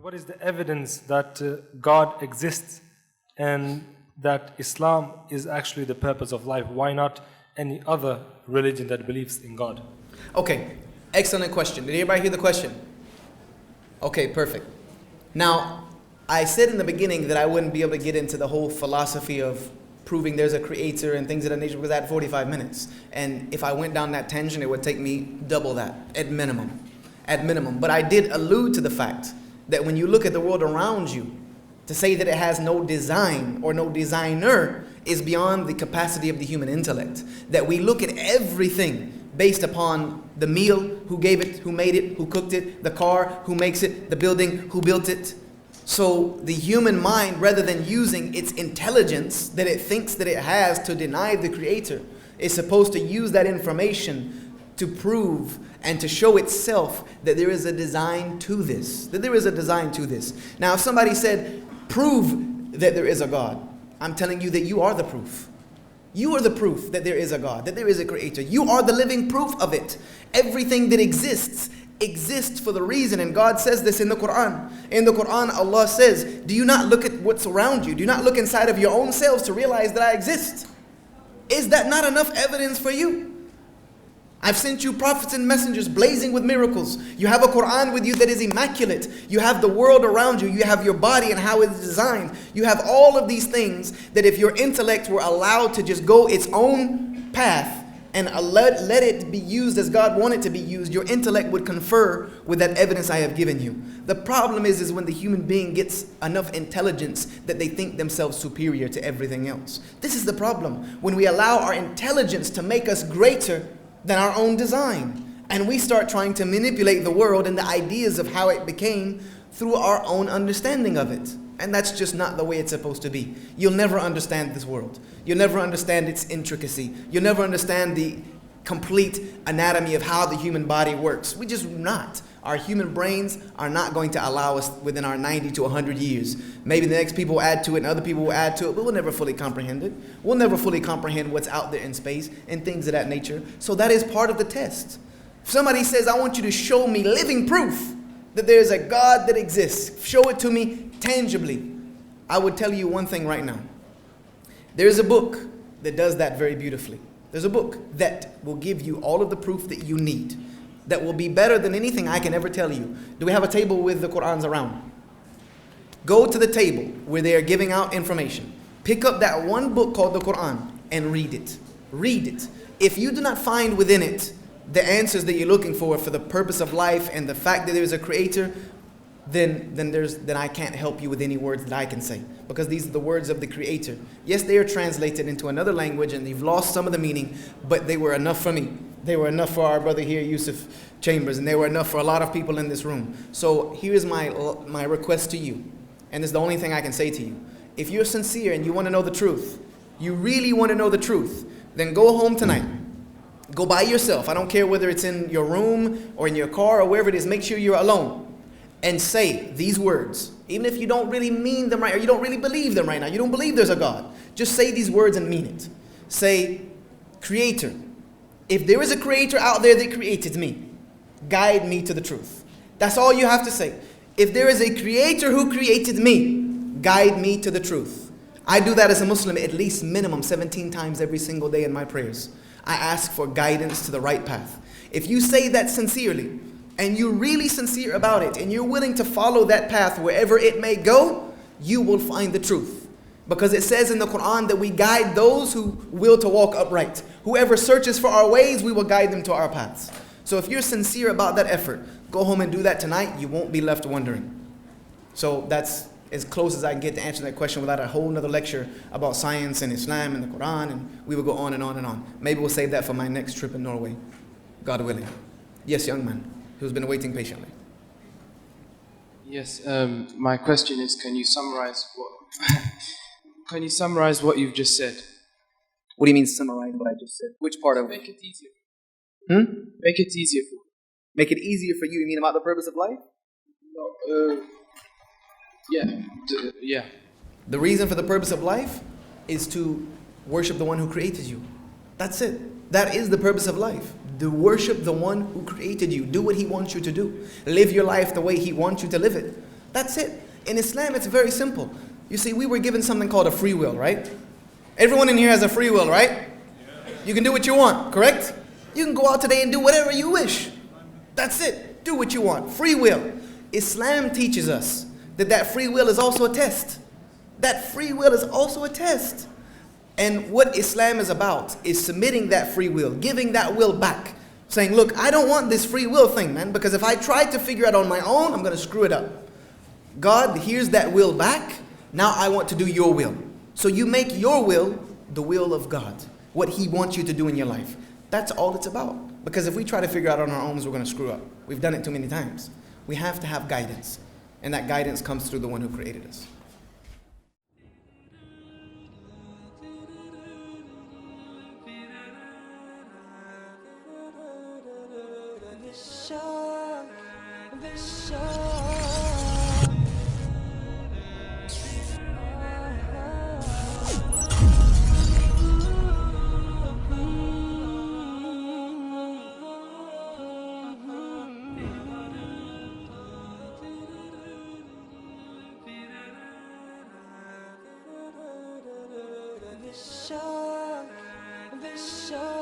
What is the evidence that God exists and that Islam is actually the purpose of life? Why not any other religion that believes in God? Okay, excellent question. Did everybody hear the question? Okay, perfect. Now, I said in the beginning that I wouldn't be able to get into the whole philosophy of proving there's a creator and things of that nature because I had 45 minutes. And if I went down that tangent, it would take me double that at minimum. At minimum. But I did allude to the fact that when you look at the world around you, to say that it has no design or no designer is beyond the capacity of the human intellect. That we look at everything based upon the meal, who gave it, who made it, who cooked it, the car, who makes it, the building, who built it. So the human mind, rather than using its intelligence that it thinks that it has to deny the creator, is supposed to use that information to prove and to show itself that there is a design to this. That there is a design to this. Now, if somebody said, prove that there is a God, I'm telling you that you are the proof. You are the proof that there is a God, that there is a creator. You are the living proof of it. Everything that exists for the reason, and God says this in the Qur'an. In the Qur'an, Allah says, do you not look at what's around you? Do you not look inside of your own selves to realize that I exist? Is that not enough evidence for you? I've sent you prophets and messengers blazing with miracles. You have a Qur'an with you that is immaculate. You have the world around you. You have your body and how it's designed. You have all of these things that if your intellect were allowed to just go its own path and let it be used as God wanted to be used, your intellect would confer with that evidence I have given you. The problem is when the human being gets enough intelligence that they think themselves superior to everything else. This is the problem. When we allow our intelligence to make us greater than our own design, and we start trying to manipulate the world and the ideas of how it became through our own understanding of it. And that's just not the way it's supposed to be. You'll never understand this world. You'll never understand its intricacy. You'll never understand the complete anatomy of how the human body works. We just not. Our human brains are not going to allow us within our 90 to 100 years. Maybe the next people will add to it and other people will add to it, but we'll never fully comprehend it. We'll never fully comprehend what's out there in space and things of that nature. So that is part of the test. If somebody says, I want you to show me living proof that there is a God that exists, show it to me tangibly, I would tell you one thing right now. There's a book that does that very beautifully. There's a book that will give you all of the proof that you need, that will be better than anything I can ever tell you. Do we have a table with the Qur'ans around? Go to the table where they are giving out information. Pick up that one book called the Qur'an and read it. Read it. If you do not find within it the answers that you're looking for the purpose of life and the fact that there is a creator, then I can't help you with any words that I can say, because these are the words of the creator. Yes, they are translated into another language and they've lost some of the meaning, but they were enough for me. They were enough for our brother here, Yusuf Chambers, and they were enough for a lot of people in this room. So here's my request to you, and it's the only thing I can say to you. If you're sincere and you want to know the truth, you really want to know the truth, then go home tonight. Go by yourself. I don't care whether it's in your room or in your car or wherever it is. Make sure you're alone. And say these words. Even if you don't really mean them right, or you don't really believe them right now. You don't believe there's a God. Just say these words and mean it. Say, Creator. If there is a creator out there that created me, guide me to the truth. That's all you have to say. If there is a creator who created me, guide me to the truth. I do that as a Muslim at least minimum 17 times every single day in my prayers. I ask for guidance to the right path. If you say that sincerely, and you're really sincere about it, and you're willing to follow that path wherever it may go, you will find the truth. Because it says in the Qur'an that we guide those who will to walk upright. Whoever searches for our ways, we will guide them to our paths. So if you're sincere about that effort, go home and do that tonight. You won't be left wondering. So that's as close as I can get to answering that question without a whole nother lecture about science and Islam and the Qur'an, and we will go on and on and on. Maybe we'll save that for my next trip in Norway, God willing. Yes, young man, who's been waiting patiently. Yes, my question is, can you summarize what you've just said? What do you mean summarize what I just said? Which part of it? Make it easier. Make it easier for you. Make it easier for you. You mean about the purpose of life? No, yeah. The reason for the purpose of life is to worship the one who created you. That's it. That is the purpose of life. To worship the one who created you. Do what he wants you to do. Live your life the way he wants you to live it. That's it. In Islam, it's very simple. You see, we were given something called a free will, right? Everyone in here has a free will, right? You can do what you want, correct? You can go out today and do whatever you wish. That's it. Do what you want. Free will. Islam teaches us that free will is also a test. That free will is also a test. And what Islam is about is submitting that free will, giving that will back. Saying, look, I don't want this free will thing, man, because if I try to figure it out on my own, I'm going to screw it up. God, here's that will back. Now I want to do your will. So you make your will the will of God. What He wants you to do in your life. That's all it's about. Because if we try to figure out on our own, we're going to screw up. We've done it too many times. We have to have guidance. And that guidance comes through the one who created us. Yusha, Yusha.